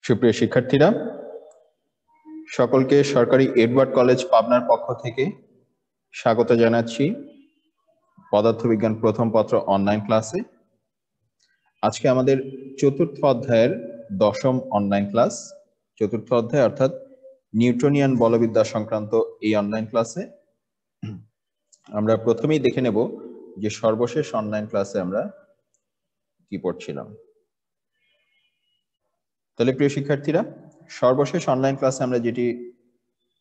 সুপ্রিয় শিক্ষার্থীরা, সকলকে সরকারি এডওয়ার্ড কলেজ পাবনার পক্ষ থেকে স্বাগত জানাচ্ছি পদার্থবিজ্ঞান প্রথম পত্র অনলাইন ক্লাসে। আজকে আমাদের চতুর্থ অধ্যায়ের দশম অনলাইন ক্লাস। চতুর্থ অধ্যায় অর্থাৎ নিউটনিয়ান বলবিদ্যা সংক্রান্ত এই অনলাইন ক্লাসে আমরা প্রথমেই দেখে নেব যে সর্বশেষ অনলাইন ক্লাসে আমরা কি পড়ছিলাম। তাহলে প্রিয় শিক্ষার্থীরা, সর্বশেষ অনলাইন ক্লাসে আমরা যেটি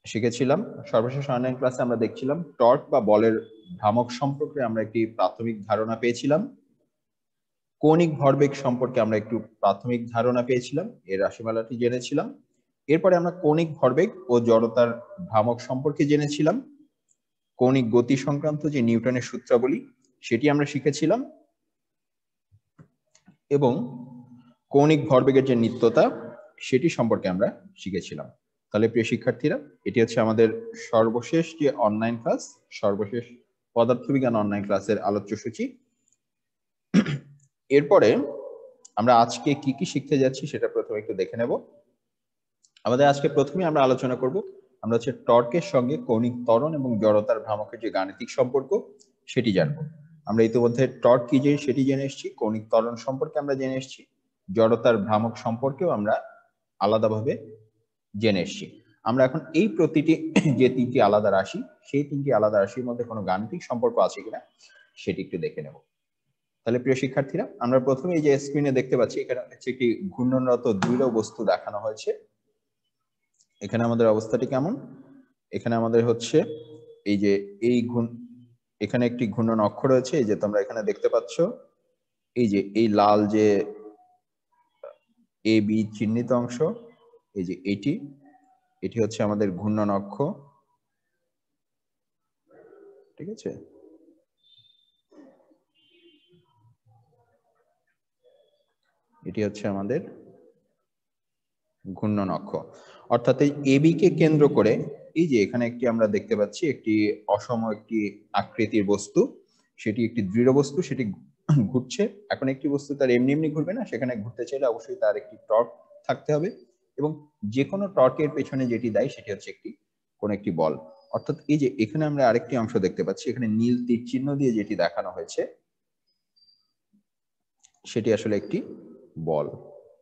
শিখেছিলাম, সর্বশেষ অনলাইন ক্লাসে আমরা দেখছিলাম টর্ক বা বলের ভ্রামক সম্পর্কে আমরা একটি প্রাথমিক ধারণা পেয়েছিলাম, কৌণিক ভরবেগ সম্পর্কে আমরা একটু প্রাথমিক ধারণা পেয়েছিলাম, এর রাশিমালাটি জেনেছিলাম। এরপরে আমরা কৌণিক ভরবেগ ও জড়তার ভ্রামক সম্পর্কে জেনেছিলাম, কৌণিক গতি সংক্রান্ত যে নিউটনের সূত্রাবলী সেটি আমরা শিখেছিলাম, এবং কৌণিক ভরবেগের যে নিত্যতা সেটি সম্পর্কে আমরা শিখেছিলাম। তাহলে প্রিয় শিক্ষার্থীরা, এটি হচ্ছে আমাদের সর্বশেষ যে অনলাইন ক্লাস, সর্বশেষ পদার্থবিজ্ঞান অনলাইন ক্লাসের আলোচ্য সূচি। এরপরে আমরা আজকে কি কি শিখতে যাচ্ছি সেটা প্রথমে একটু দেখে নেব। আমাদের আজকে প্রথমে আমরা আলোচনা করব, আমরা হচ্ছে টর্কের সঙ্গে কৌণিক ত্বরণ এবং জড়তার ভ্রামকের যে গাণিতিক সম্পর্ক সেটি জানবো। আমরা ইতিমধ্যে টর্ক কি যে সেটি জেনে এসেছি, কৌণিক ত্বরণ সম্পর্কে আমরা জেনে এসেছি, জড়তার ভ্রামক সম্পর্কেও আমরা আলাদাভাবে জেনে এসেছি। আমরা এখন এই প্রতিটি যে তিনটি আলাদা রাশি, সেই তিনটি আলাদা রাশির মধ্যে কোনো গাণিতিক সম্পর্ক আছে কিনা সেটি একটু দেখে নেব। তাহলে প্রিয় শিক্ষার্থীরা, আমরা প্রথমে এই যে স্ক্রিনে দেখতে পাচ্ছি, এখানে হচ্ছে একটি ঘূর্ণনরত দৃঢ় বস্তু দেখানো হয়েছে। এখানে আমাদের অবস্থাটি কেমন? এখানে আমাদের হচ্ছে এই যে এখানে একটি ঘূর্ণন অক্ষ রয়েছে, এই যে তোমরা এখানে দেখতে পাচ্ছ, এই যে এই লাল যে এ বি চিহ্নিত অংশ, এই যে এটি হচ্ছে আমাদের ঘূর্ণন অক্ষ, ঠিক আছে? এটি হচ্ছে আমাদের ঘূর্ণন অক্ষ। অর্থাৎ এই এবি কে কেন্দ্র করে এই যে এখানে একটি আমরা দেখতে পাচ্ছি একটি অসম একটি আকৃতির বস্তু, সেটি একটি দৃঢ় বস্তু, সেটি ঘুরছে। এখন একটি বস্তু তার এমনি এমনি ঘুরবে না, সেখানে ঘুরতে চাইলে অবশ্যই তার একটি টর্ক থাকতে হবে, এবং যে কোনো টর্কের পেছনে যেটি দেয় সেটি হচ্ছে কোন একটি বল। অর্থাৎ এই যে এখানে আমরা আরেকটি অংশ দেখতে পাচ্ছি, এখানে নীল তীর চিহ্ন দিয়ে যেটি দেখানো হয়েছে সেটি আসলে একটি বল।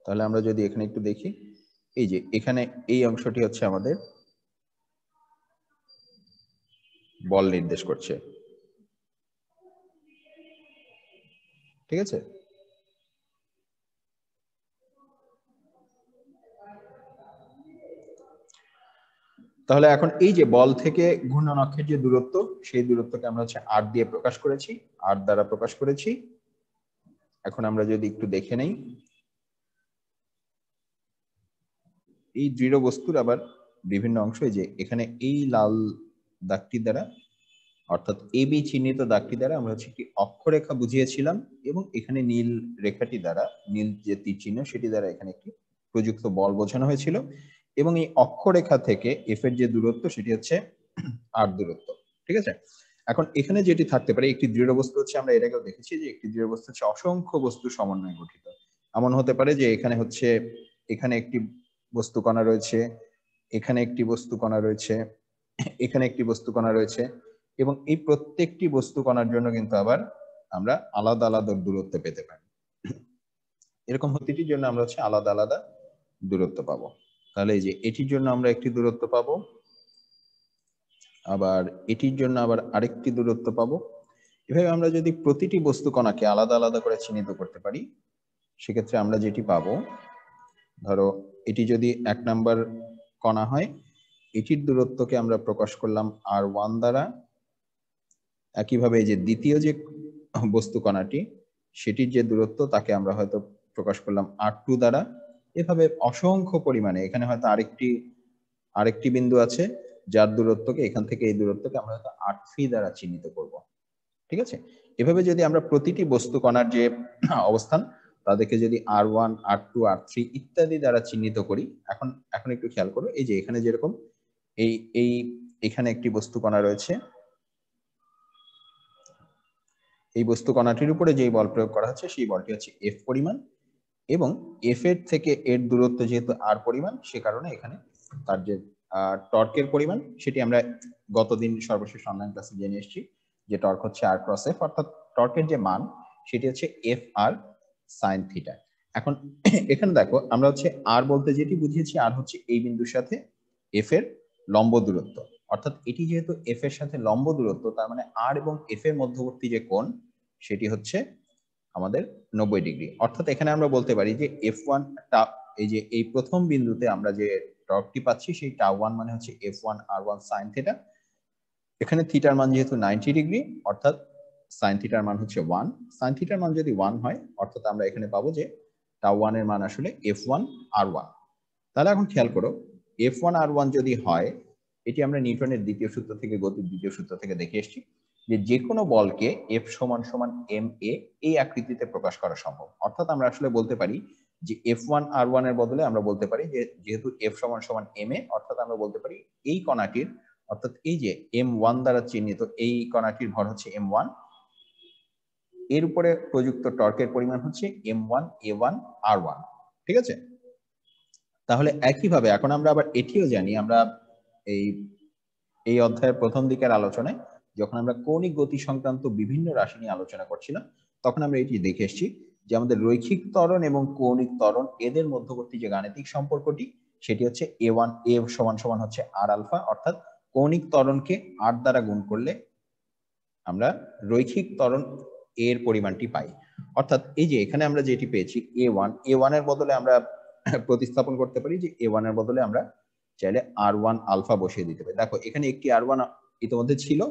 তাহলে আমরা যদি এখানে একটু দেখি, এই যে এখানে এই অংশটি হচ্ছে আমাদের বল নির্দেশ করছে, ঠিক আছে? তাহলে এখন এই যে বল থেকে ঘূর্ণন অক্ষের যে দূরত্ব, সেই দূরত্বকে আমরা হচ্ছে r দিয়ে প্রকাশ করেছি, r দ্বারা প্রকাশ করেছি। এখন আমরা যদি একটু দেখে নেই, এই দৃঢ় বস্তুর আবার বিভিন্ন অংশ, যে এখানে এই লাল দাগটি দ্বারা অর্থাৎ এবি চিহ্নিত দাগটি দ্বারা আমরা হচ্ছে একটি অক্ষরেখা বুঝিয়েছিলাম, এবং এখানে নীল রেখাটি দ্বারা, নীল যে তীর চিহ্ন সেটি দ্বারা এখানে একটি প্রযুক্ত বল বোঝানো হয়েছিল, এবং এই অক্ষরেখা থেকে এফ এর যে দূরত্ব সেটি হচ্ছে আর দূরত্ব, ঠিক আছে? এখন এখানে যেটি থাকতে পারে, একটি দৃঢ় বস্তু হচ্ছে, আমরা এর আগেও দেখেছি যে একটি দৃঢ় বস্তু হচ্ছে অসংখ্য বস্তু সমন্বয়ে গঠিত। এমন হতে পারে যে এখানে হচ্ছে এখানে একটি বস্তু কণা রয়েছে, এখানে একটি বস্তু কণা রয়েছে, এখানে একটি বস্তু কণা রয়েছে, এবং এই প্রত্যেকটি বস্তু কণার জন্য কিন্তু আবার আমরা আলাদা আলাদা দূরত্ব পেতে পারি। এরকম প্রতিটির জন্য আমরা হচ্ছে আলাদা আলাদা দূরত্ব পাবো। তাহলে এই যে এটির জন্য আমরা একটি দূরত্ব পাবো, আবার এটির জন্য আবার আরেকটি দূরত্ব পাবো। এভাবে আমরা যদি প্রতিটি বস্তু কণাকে আলাদা আলাদা করে চিহ্নিত করতে পারি, সেক্ষেত্রে আমরা যেটি পাবো, ধরো এটি যদি 1 নাম্বার কণা হয়, এটির দূরত্বকে আমরা প্রকাশ করলাম r1 দ্বারা। একইভাবে এই যে দ্বিতীয় যে বস্তু কণাটি, সেটির যে দূরত্ব তাকে আমরা হয়তো প্রকাশ করলাম r2 দ্বারা। এভাবে অসংখ্য পরিমাণে, এখানে হয়তো আরেকটি বিন্দু আছে যার দূরত্বকে, এখান থেকে এই দূরত্বকে আমরা হয়তো r3 দ্বারা চিহ্নিত করব, ঠিক আছে? এভাবে যদি আমরা প্রতিটি বস্তু কণার যে অবস্থান তাদেরকে যদি r1, r2, r3 ইত্যাদি দ্বারা চিহ্নিত করি, এখন একটু খেয়াল করো, এই যে এখানে যেরকম এখানে একটি বস্তু কণা রয়েছে, এই বস্তু কণাটির উপরে যে বল প্রয়োগ করা হচ্ছে সেই বলটি হচ্ছে F পরিমাণ, এবং এফ এর থেকে এর দূরত্ব যেহেতু আর পরিমাণ, সে কারণে এখানে তার যে টর্কের পরিমাণ সেটি আমরা গতদিন সর্বশেষ অনলাইন ক্লাসে জেনে এসেছি যে টর্ক হচ্ছে আর ক্রস এফ, অর্থাৎ টর্কের যে মান সেটি হচ্ছে এফ আর সাইন থিটা। এখন এখানে দেখো আমরা হচ্ছে আর বলতে যেটি বুঝিয়েছি, আর হচ্ছে এই বিন্দুর সাথে এফ এর লম্ব দূরত্ব, অর্থাৎ এটি যেহেতু এফ এর সাথে লম্ব দূরত্ব, তার মানে আর এবং এফ এর মধ্যবর্তী যে কোণ সেটি হচ্ছে আমাদের 90 ডিগ্রি। অর্থাৎ এখানে আমরা বলতে পারি যে F1 এই যে এই প্রথম বিন্দুতে আমরা যে টর্কটি পাচ্ছি সেই τ1 মানে হচ্ছে F1 R1 sin থিটা। এখানে থিটার মান যেহেতু 90 ডিগ্রি, অর্থাৎ sin থিটার মান হচ্ছে 1। sin থিটার মান যদি 1 হয়, অর্থাৎ আমরা এখানে পাবো যে τ1 এর মান আসলে F1 R1। তাহলে এখন খেয়াল করো, F1 R1 যদি হয়, এটি আমরা নিউটনের দ্বিতীয় সূত্র থেকে, গতির দ্বিতীয় সূত্র থেকে দেখে এসেছি যে কোনো বলকে F সমান সমান ma এই আকৃতিতে প্রকাশ করা সম্ভব। অর্থাৎ আমরা আসলে বলতে পারি যে F1 R1 এর বদলে আমরা বলতে পারি যে যেহেতু F সমান সমান ma, অর্থাৎ আমরা বলতে পারি এই কণাটির, অর্থাৎ এই যে m1 দ্বারা চিহ্নিত এই কণাটির ভর হচ্ছে m1, এর উপরে প্রযুক্ত টর্কের পরিমাণ হচ্ছে m1 a1 r1। ঠিক আছে? তাহলে একইভাবে এখন আমরা আবার এটিও জানি, আমরা এই অধ্যায়ের প্রথম দিকের আলোচনায় যখন আমরা কৌণিক গতি সংক্রান্ত বিভিন্ন রাশি নিয়ে আলোচনা করছিলাম, তখন আমরা এটি দেখে এসেছি যে আমাদের রৈখিক ত্বরণ এবং কৌণিক ত্বরণ এদের মধ্যবর্তী যে গাণিতিক সম্পর্কটি সেটি হচ্ছে a1 a সমান সমান হচ্ছে r আলফা, অর্থাৎ কৌণিক ত্বরণকে r দ্বারা গুণ করলে আমরা রৈখিক ত্বরণ এর পরিমাণটি পাই। অর্থাৎ এই যে এখানে আমরা যেটি পেয়েছি a1 এর বদলে আমরা প্রতিস্থাপন করতে পারি যে a1 এর বদলে আমরা চাইলে r1 আলফা বসিয়ে দিতে পারি। দেখো এখানে একটি r1 ইতিমধ্যে ছিল,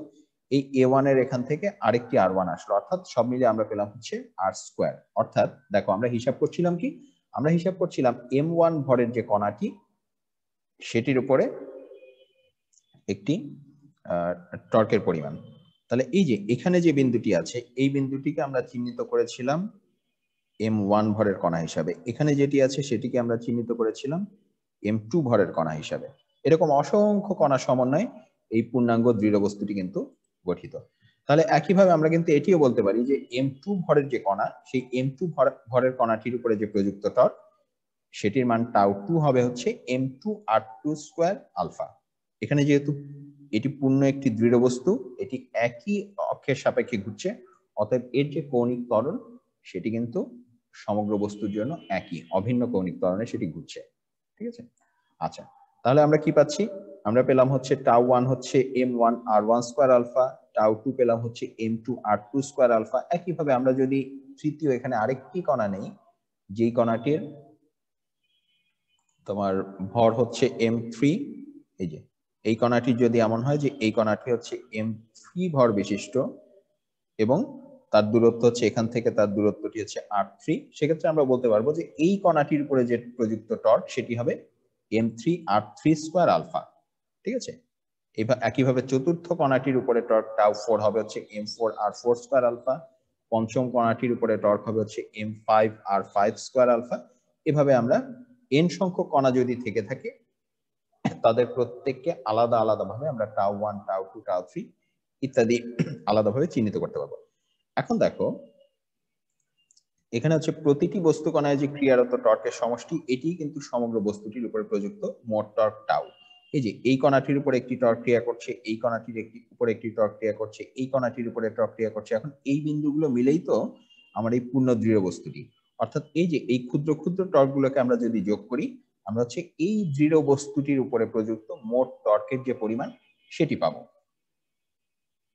এই a1 এর এখান থেকে আরেকটি r1 আসলো, অর্থাৎ সব মিলে আমরা পেলাম হচ্ছে r স্কয়ার। অর্থাৎ দেখো আমরা হিসাব করছিলাম কি, আমরা হিসাব করছিলাম m1 ভরের যে কণাটি সেটির উপরে একটি টর্কের পরিমাণ। তাহলে এই যে এখানে যে বিন্দুটি আছে এই বিন্দুটিকে আমরা চিহ্নিত করেছিলাম m1 ভরের কণা হিসাবে, এখানে যেটি আছে সেটিকে আমরা চিহ্নিত করেছিলাম m2 ভরের কণা হিসাবে। এরকম অসংখ্য কণা সমন্বয়ে এই পূর্ণাঙ্গ দৃঢ় বস্তুটি কিন্তু গঠিত। তাহলে একইভাবে আমরা কিন্তু এটিও বলতে পারি যে m2 ভরের যে কণা, সেই m2 ভরের কণাটির উপরে যে প্রযুক্ত টর্ক সেটির মান τ2 হবে হচ্ছে m2 r2 স্কয়ার আলফা। এখানে যেহেতু এটি পূর্ণ একটি দৃঢ় বস্তু, এটি একই অক্ষের সাপেক্ষে ঘুরছে, অতএব এর যে কৌণিক ত্বরণ সেটি কিন্তু সমগ্র বস্তুর জন্য একই, অভিন্ন কৌণিক ত্বরণে সেটি ঘুরছে। ঠিক আছে? আচ্ছা, তাহলে আমরা কি পাচ্ছি? আমরা পেলাম হচ্ছে τ1 হচ্ছে m1 r1 স্কয়ার আলফা, τ2 পেলাম হচ্ছে m2 r2 স্কয়ার আলফা। একইভাবে আমরা যদি তৃতীয় এখানে আরেকটি কণা নেই, যেই কণাটির তোমার ভর হচ্ছে m3, এই যে এই কণাটি যদি এমন হয় যে এই কণাটি হচ্ছে m3 ভর বিশিষ্ট এবং তার দূরত্ব হচ্ছে এখান থেকে তার দূরত্বটি হচ্ছে r3, সেক্ষেত্রে আমরা বলতে পারবো যে এই কণাটির উপরে যে প্রযুক্ত টর্ক সেটি হবে m3 r3 স্কয়ার আলফা। ঠিক আছে? এবার একইভাবে চতুর্থ কণাটির উপরে টর্ক τ4 হবে হচ্ছে m4 r4 স্কয়ার আলফা, পঞ্চম কণাটির উপরে টর্ক হবে হচ্ছে m5 r5 স্কয়ার আলফা। এভাবে আমরা n সংখ্যক কণা যদি থেকে থাকে তাদের প্রত্যেককে আলাদা আলাদাভাবে আমরা τ1 τ2 τ3 ইত্যাদি আলাদাভাবে চিহ্নিত করতে পারবো। এখন দেখো এখানে হচ্ছে প্রতিটি বস্তু কণায় যে ক্রিয়ারত টর্কের সমষ্টি, এটি কিন্তু সমগ্র বস্তুটির উপরে প্রযুক্ত মোট টর্ক টাউ। এই যে এই কণাটির উপরে একটি টর্ক ক্রিয়া করছে, এই কণাটির উপরে একটি টর্ক ক্রিয়া করছে, এই কণাটির উপরে টর্ক ক্রিয়া করছে। এখন এই বিন্দুগুলো মিলেই তো আমার এই পূর্ণ দৃঢ় বস্তুটি। অর্থাৎ এই যে এই ক্ষুদ্র ক্ষুদ্র টর্কগুলোকে আমরা যদি যোগ করি, আমরা হচ্ছে এই দৃঢ় বস্তুটির উপরে প্রযুক্ত মোট টর্কের যে পরিমাণ সেটি পাবো।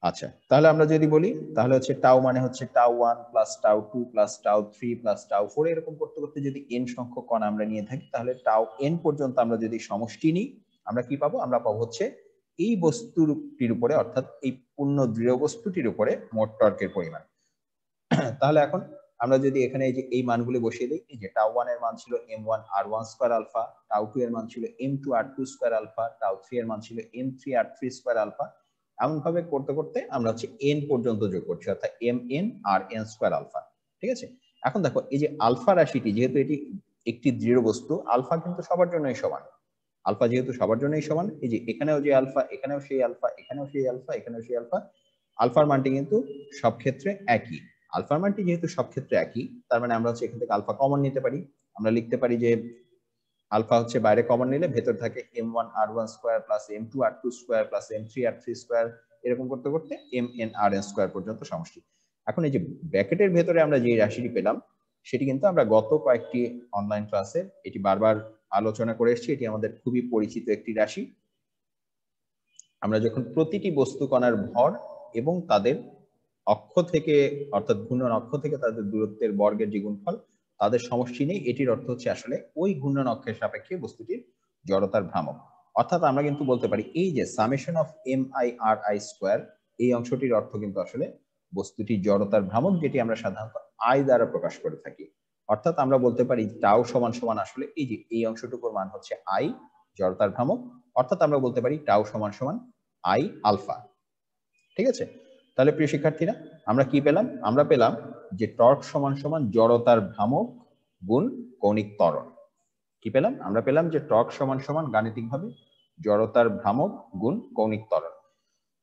আচ্ছা, তাহলে আমরা যদি বলি তাহলে হচ্ছে টাউ মানে হচ্ছে τ1 প্লাস τ2 প্লাস τ3 প্লাস τ4, এরকম করতে করতে যদি n সংখ্যক কণা আমরা নিয়ে থাকি, তাহলে τn পর্যন্ত আমরা যদি সমষ্টি নিই, আমরা কি পাবো? আমরা পাবো হচ্ছে এই বস্তুটির উপরে, অর্থাৎ এই পূর্ণ দৃঢ় বস্তুটির উপরে মোট টর্কের পরিমাণ। তাহলে এখন আমরা যদি এখানে এই যে এই মানগুলি বসিয়ে দিই, এই যে τ1 এর মান ছিল m1 r1 স্কয়ার আলফা, τ2 এর মান ছিল m2 r2 স্কয়ার আলফা, τ3 এর মান ছিল m3 r3 স্কয়ার আলফা। এমন ভাবে করতে করতে আমরা হচ্ছে n পর্যন্ত যোগ করছি, অর্থাৎ mn rn স্কয়ার আলফা। ঠিক আছে? এখন দেখো এই যে আলফা রাশিটি, যেহেতু এটি একটি দৃঢ় বস্তু, আলফা কিন্তু সবার জন্যই সমান। আলফা যেহেতু সবার জন্যই সমান, এই যে এখানেও যে আলফা, এখানেও সেই আলফা, এখানেও সেই আলফা, এখানেও সেই আলফা, আলফার মানটি কিন্তু সব ক্ষেত্রে একই। আলফার মানটি যেহেতু সব ক্ষেত্রে একই, তার মানে আমরা হচ্ছে এখান থেকে আলফা কমন নিতে পারি। আমরা লিখতে পারি যে আলফা হচ্ছে বাইরে কমন নিলে ভেতর থাকে m1r1 square plus m2r2 square plus m3r3 square, এরকম করতে করতে mnrn স্কয়ার পর্যন্ত সমষ্টি। এখন এই যে ব্র্যাকেটের ভেতরে আমরা যে রাশিটি পেলাম সেটি কিন্তু আমরা গত কয়েকটি অনলাইন ক্লাসে এটি বারবার আলোচনা করে এসেছি। এটি আমাদের খুবই পরিচিত একটি রাশি। আমরা যখন প্রতিটি বস্তু কণার ভর এবং তাদের অক্ষ থেকে অর্থাৎ ঘূর্ণন অক্ষ থেকে তাদের দূরত্বের বর্গের যে গুণফল তাদের সমষ্টি নেই, এটির অর্থ হচ্ছে আসলে ওই ঘূর্ণন অক্ষের সাপেক্ষে বস্তুটির জড়তার ভ্রামক। অর্থাৎ আমরা কিন্তু বলতে পারি এই যে সামেশন অফ mi/ri স্কয়ার, এই অংশটির অর্থ কিন্তু আসলে বস্তুটির জড়তার ভ্রামক, যেটি আমরা সাধারণত আই দ্বারা প্রকাশ করে থাকি। অর্থাৎ আমরা বলতে পারি টাউ সমান সমান আসলে এই যে এই অংশটুকুর মান হচ্ছে আই, জড়তার ভ্রামক। অর্থাৎ আমরা বলতে পারি টাউ সমান সমান আই আলফা। ঠিক আছে, তাহলে প্রিয় শিক্ষার্থীরা আমরা কি পেলাম? আমরা পেলাম যে টর্ক সমান সমান জড়তার ভ্রামক গুণ কৌণিক ত্বরণ। কি পেলাম? আমরা পেলাম যে টর্ক সমান সমান গাণিতিকভাবে জড়তার ভ্রামক গুণ কৌণিক ত্বরণ।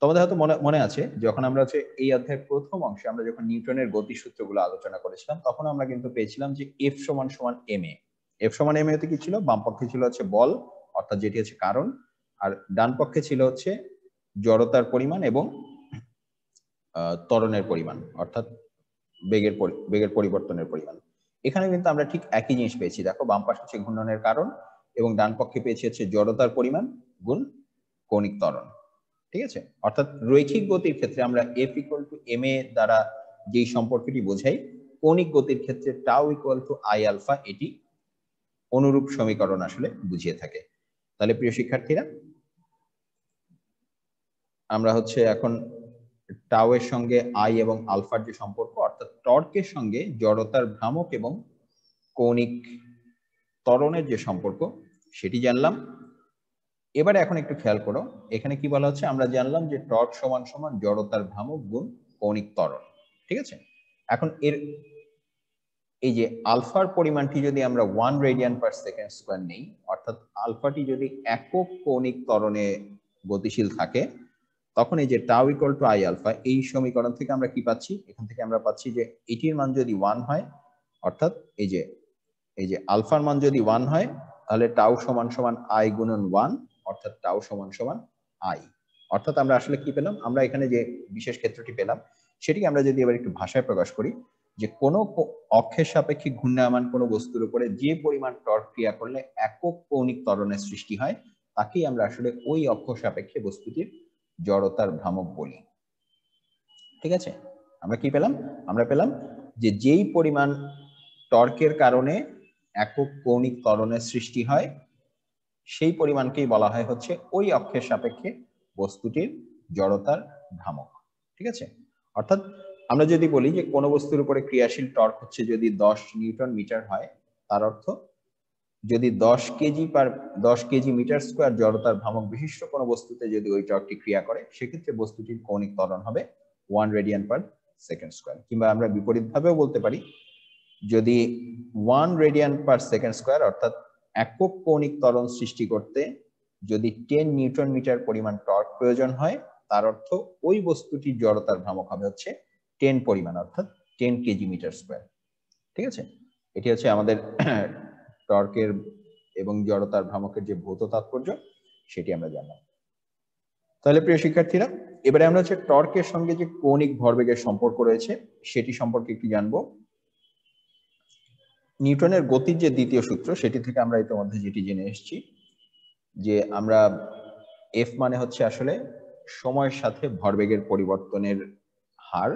তোমাদের হয়তো মনে আছে যখন আমরা হচ্ছে এই অধ্যায়ের প্রথম অংশে আমরা যখন নিউটনের গতিসূত্রগুলো আলোচনা করেছিলাম, তখন আমরা কিন্তু পেয়েছিলাম যে এফ সমান সমান এম এ। এফ সমান এম এ তে কি ছিল? বাম পক্ষে ছিল হচ্ছে বল, অর্থাৎ যেটি হচ্ছে কারণ, আর ডান পক্ষে ছিল হচ্ছে জড়তার পরিমাণ এবং ত্বরণের পরিমাণ, অর্থাৎ বেগের পরিবর্তনের পরিমাণ। এখানে কিন্তু আমরা ঠিক একই জিনিস পেয়েছি। দেখো, বাম পাশে হচ্ছে ঘূর্ণনের কারণ এবং ডান পক্ষে পেয়েছি হচ্ছে জড়তার পরিমাণ গুণ কৌণিক ত্বরণ। ঠিক আছে, অর্থাৎ রৈখিক গতির ক্ষেত্রে আমরা F equal to M A দ্বারা যেই সম্পর্কটি বোঝাই, কৌণিক গতির ক্ষেত্রে tau equal to I alpha, এটি অনুরূপ সমীকরণ আসলে বুঝিয়ে থাকে। তাহলে প্রিয় শিক্ষার্থীরা আমরা হচ্ছে এখন টাউ এর সঙ্গে আই এবং আলফার যে সম্পর্ক, অর্থাৎ টর্কের সঙ্গে জড়তার ভ্রামক এবং কৌণিক ত্বরণের যে সম্পর্ক সেটি জানলাম। এবারে এখন একটু খেয়াল করো, এখানে কি বলা হচ্ছে? আমরা জানলাম যে টর্ক সমান সমান জড়তার ভ্রামক গুণ কৌণিক ত্বরণ। ঠিক আছে, এখন এই যে আলফার পরিমাণটি যদি আমরা 1 রেডিয়ান পার সেকেন্ড স্কয়ার নেই, অর্থাৎ আলফাটি যদি একক কৌণিক ত্বরণে গতিশীল থাকে, তখন এই যে tau equal to I alpha, এই সমীকরণ থেকে আমরা কি পাচ্ছি? এখান থেকে আমরা পাচ্ছি যে এটির মান যদি 1 হয়, অর্থাৎ এই যে আলফার মান যদি 1 হয়, তাহলে টাউ সমান সমান আই গুণন 1, অর্থাৎ টাউ সমান সমান আই। অর্থাৎ আমরা আসলে কি পেলাম? আমরা এখানে যে বিশেষ ক্ষেত্রটি পেলাম সেটিকে আমরা যদি এবার একটু ভাষায় প্রকাশ করি, যে কোনো অক্ষের সাপেক্ষে ঘূর্ণায়মান কোনো বস্তুর উপরে যে পরিমাণ টর্ক ক্রিয়া করলে একক কৌণিক ত্বরণের সৃষ্টি হয়, তাকেই আমরা আসলে ওই অক্ষ সাপেক্ষে বস্তুটির জড়তার ভ্রামক বলি। ঠিক আছে, আমরা কি পেলাম? আমরা পেলাম যে যেই পরিমাণ টর্কের কারণে একক কৌণিক ত্বরণের সৃষ্টি হয়, সেই পরিমাণকেই বলা হয় হচ্ছে ওই অক্ষের সাপেক্ষে বস্তুটির জড়তার ভ্রামক। ঠিক আছে, অর্থাৎ আমরা যদি বলি যে কোনো বস্তুর উপরে ক্রিয়াশীল টর্ক হচ্ছে যদি 10 নিউটন মিটার হয়, তার অর্থ যদি 10 কেজি মিটার স্কয়ার জড়তার ভ্রামক বিশিষ্ট কোনো বস্তুতে যদি ওই টর্কটি ক্রিয়া করে, সেক্ষেত্রে বস্তুটির কৌণিক ত্বরণ হবে 1 রেডিয়ান পার সেকেন্ড স্কয়ার। কিংবা আমরা বিপরীতভাবেও বলতে পারি, যদি 1 রেডিয়ান পার সেকেন্ড স্কয়ার অর্থাৎ একক কৌণিক ত্বরণ সৃষ্টি করতে যদি 10 নিউটন মিটার পরিমাণ টর্ক প্রয়োজন হয়, তার অর্থ ওই বস্তুটির জড়তার ভ্রামক হবে হচ্ছে 10 পরিমাণ, অর্থাৎ 10 কেজি মিটার স্কয়ার। ঠিক আছে, এটি হচ্ছে আমাদের টর্কের এবং জড়তার ভ্রামকের যে ভৌত তাৎপর্য সেটি আমরা জানলাম। তাহলে প্রিয় শিক্ষার্থীরা, এবারে আমরা হচ্ছে টর্কের সঙ্গে যে কৌণিক ভরবেগের সম্পর্ক রয়েছে সেটি সম্পর্কে একটু জানবো। নিউটনের গতির যে দ্বিতীয় সূত্র সেটি থেকে আমরা ইতিমধ্যে যেটি জেনে এসেছি, যে আমরা এফ মানে হচ্ছে আসলে সময়ের সাথে ভরবেগের পরিবর্তনের হার,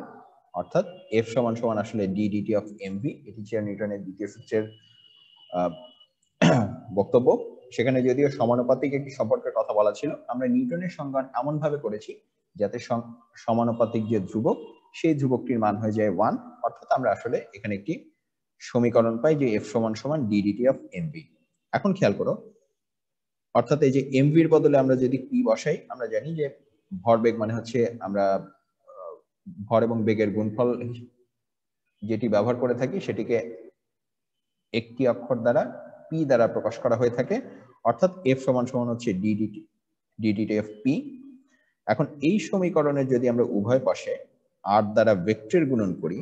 অর্থাৎ এফ সমান সমান আসলে ডি ডিটি অফ এমভি। এটি ছিল নিউটনের দ্বিতীয় সূত্রের বক্তব্য। সেখানে যদিও সমানুপাতিক একটি সম্পর্কের কথা বলা ছিল, আমরা নিউটনের সংজ্ঞা এমন ভাবে করেছি যাতে সমানুপাতিক যে ধ্রুবক সেই ধ্রুবকটির মান হয়ে যায় 1, অর্থাৎ আমরা আসলে এখানে একটি সমীকরণ পাই যে এফ সমান সমান ডি ডিটি অফ এমভি। এখন খেয়াল করো, অর্থাৎ এই যে এমভির বদলে আমরা যদি পি বসাই, আমরা জানি যে ভরবেগ মানে হচ্ছে আমরা ভর এবং বেগের গুণফল যেটি ব্যবহার করে থাকি সেটিকে একটি অক্ষর দ্বারা পি দ্বারা প্রকাশ করা হয়ে থাকে, অর্থাৎ এফ সমান সমান হচ্ছে ডিডিটি অফ পি। এখন এই সমীকরণে যদি আমরা উভয় পাশে আর দ্বারা ভেক্টর গুণন করি,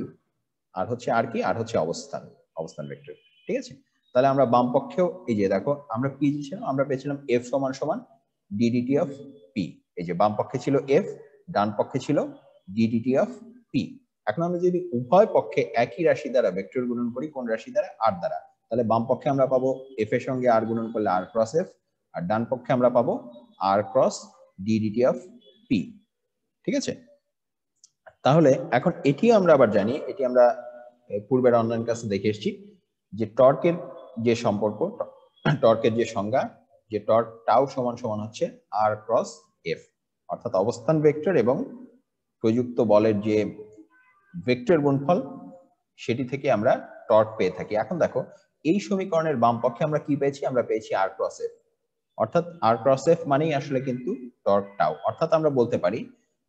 আর হচ্ছে আর কি, আর হচ্ছে অবস্থান, অবস্থান ভেক্টর। ঠিক আছে, তাহলে আমরা বাম পক্ষেও এই যে দেখো আমরা কি ছিলাম, আমরা পেয়েছিলাম এফ সমান সমান ডিডিটি অফ পি। এই যে বাম পক্ষে ছিল এফ, ডান পক্ষে ছিল ডিডিটি অফ পি। এখন আমরা যদি উভয় পক্ষে একই রাশি দ্বারা ভেক্টর গুণন করি, কোন রাশি দ্বারা, আর দ্বারা, তাহলে বাম পক্ষে আমরা পাবো এফ এর সঙ্গে আর গুণন করলে আর ক্রস এফ, আর ডান পক্ষে আমরা পাবো আর ক্রস ডিডিটি অফ পি। ঠিক আছে, তাহলে এখন এটি আমরা আবার জানি, এটি আমরা পূর্বের অনলাইন ক্লাসে দেখে এসেছি যে টর্কের যে সম্পর্ক, টর্কের যে সংজ্ঞা, যে টর্ক টাউ সমান সমান হচ্ছে আর ক্রস এফ, অর্থাৎ অবস্থান ভেক্টর এবং প্রযুক্ত বলের যে ভেক্টর গুণফল, সেটি থেকে আমরা টর্ক পেয়ে থাকি। এখন দেখো এই সমীকরণের বাম পক্ষে আমরা কি পেয়েছি, আমরা পেয়েছি আর ক্রস এফ, অর্থাৎ আর ক্রস এফ মানেই আসলে কিন্তু টর্ক টাউ। অর্থাৎ আমরা বলতে পারি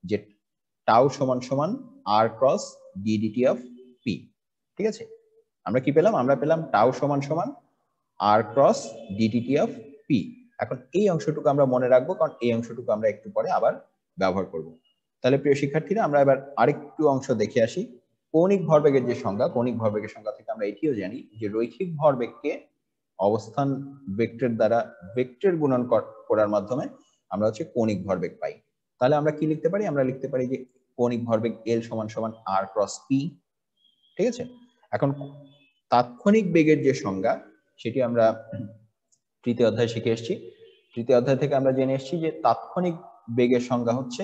যে টাউ সমান সমান আর ক্রস ডিডিটি অফ পি। ঠিক আছে, আমরা কি পেলাম, আমরা পেলাম টাউ সমান সমান আর ক্রস ডিডিটি অফ পি। এখন এই অংশটুকু আমরা মনে রাখবো, কারণ এই অংশটুকু আমরা একটু পরে আবার ব্যবহার করব। তাহলে প্রিয় শিক্ষার্থীরা, আমরা এবার আরেকটু অংশ দেখে আসি। কৌণিক ভরবেগের যে সংজ্ঞা, কৌণিক ভরবেগের সংজ্ঞা থেকে আমরা এটিও জানি যে রৈখিক ভরবেগকে অবস্থান ভেক্টর দ্বারা ভেক্টর গুণন করার মাধ্যমে আমরা হচ্ছে কৌণিক ভরবেগ পাই। তাহলে আমরা কি লিখতে পারি, আমরা লিখতে পারি যে কৌণিক ভরবেগ এল সমান সমান আর ক্রস পি। ঠিক আছে, এখন তাৎক্ষণিক বেগের যে সংজ্ঞা, সেটি আমরা তৃতীয় অধ্যায় শিখে এসেছি। তৃতীয় অধ্যায় থেকে আমরা জেনে এসেছি যে তাৎক্ষণিক বেগের সংজ্ঞা হচ্ছে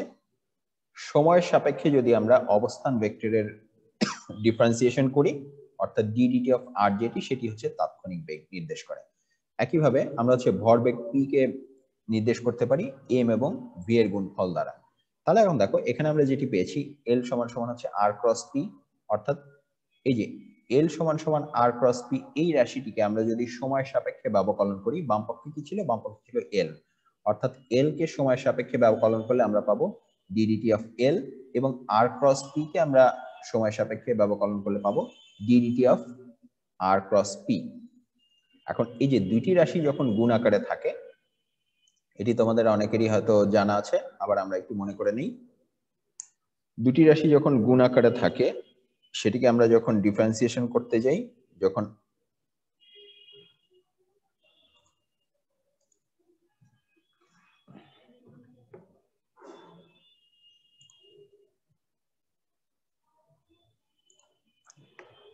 সময়ের সাপেক্ষে যদি আমরা অবস্থান ভেক্টরের ডিফারেন্সিয়েশন করি, অর্থাৎ ডিডিটি অফ আর যেটি, সেটি হচ্ছে তাৎক্ষণিক বেগ নির্দেশ করে। একইভাবে আমরা হচ্ছে ভরবেগ পি কে নির্দেশ করতে পারি এম এবং ভি এর গুণফল দ্বারা। তাহলে এখন দেখো এখানে আমরা যেটি পেয়েছি, এল সমান সমান হচ্ছে আর ক্রস পি, অর্থাৎ এই যে এল সমান সমান আর ক্রস পি, এই রাশিটিকে আমরা যদি সময় সাপেক্ষে ব্যবকলন করি, বাম পক্ষে কি ছিল, বাম পক্ষে ছিল এল, অর্থাৎ এল কে সময় সাপেক্ষে ব্যবকলন করলে আমরা পাবো ডিডিটি অফ এল, এবং আর ক্রস পি কে আমরা সময় সাপেক্ষে ব্যবকলন করলে পাবো DDT of R cross P. এখন এই যে দুইটি রাশি যখন গুণ আকারে থাকে, এটি তোমাদের অনেকেরই হয়তো জানা আছে, আবার আমরা একটু মনে করে নিই। দুটি রাশি যখন গুণ আকারে থাকে, সেটিকে আমরা যখন ডিফারেন্সিয়েশন করতে যাই, যখন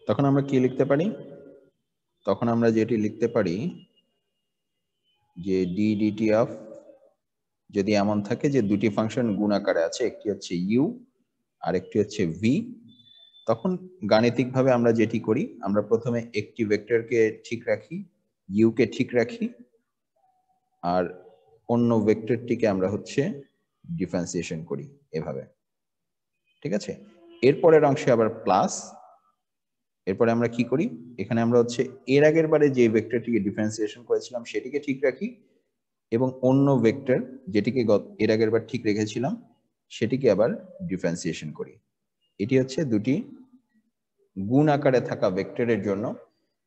তখন আমরা কি লিখতে পারি, তখন আমরা যেটি লিখতে পারি যে ডিডিটি অফ, যদি এমন থাকে যে দুটি ফাংশন গুণ আকারে আছে, একটি হচ্ছে ইউ আর একটি হচ্ছে ভি, তখন গাণিতিকভাবে আমরা যেটি করি, আমরা প্রথমে একটি ভেক্টরকে ঠিক রাখি, ইউ কে ঠিক রাখি, আর অন্য ভেক্টরটিকে আমরা হচ্ছে ডিফারেন্সিয়েশন করি এভাবে। ঠিক আছে, এরপরের অংশে আবার প্লাস, এরপরে আমরা কি করি, এখানে আমরা হচ্ছে এর আগের বারে যে ভেক্টরটিকে ডিফারেন্সিয়েশন করেছিলাম সেটিকে ঠিক রাখি, এবং অন্য ভেক্টর যেটিকে এর আগের বার ঠিক রেখেছিলাম সেটিকে আবার ডিফারেন্সিয়েশন করি। এটি হচ্ছে দুটি গুণ আকারে থাকা ভেক্টরের জন্য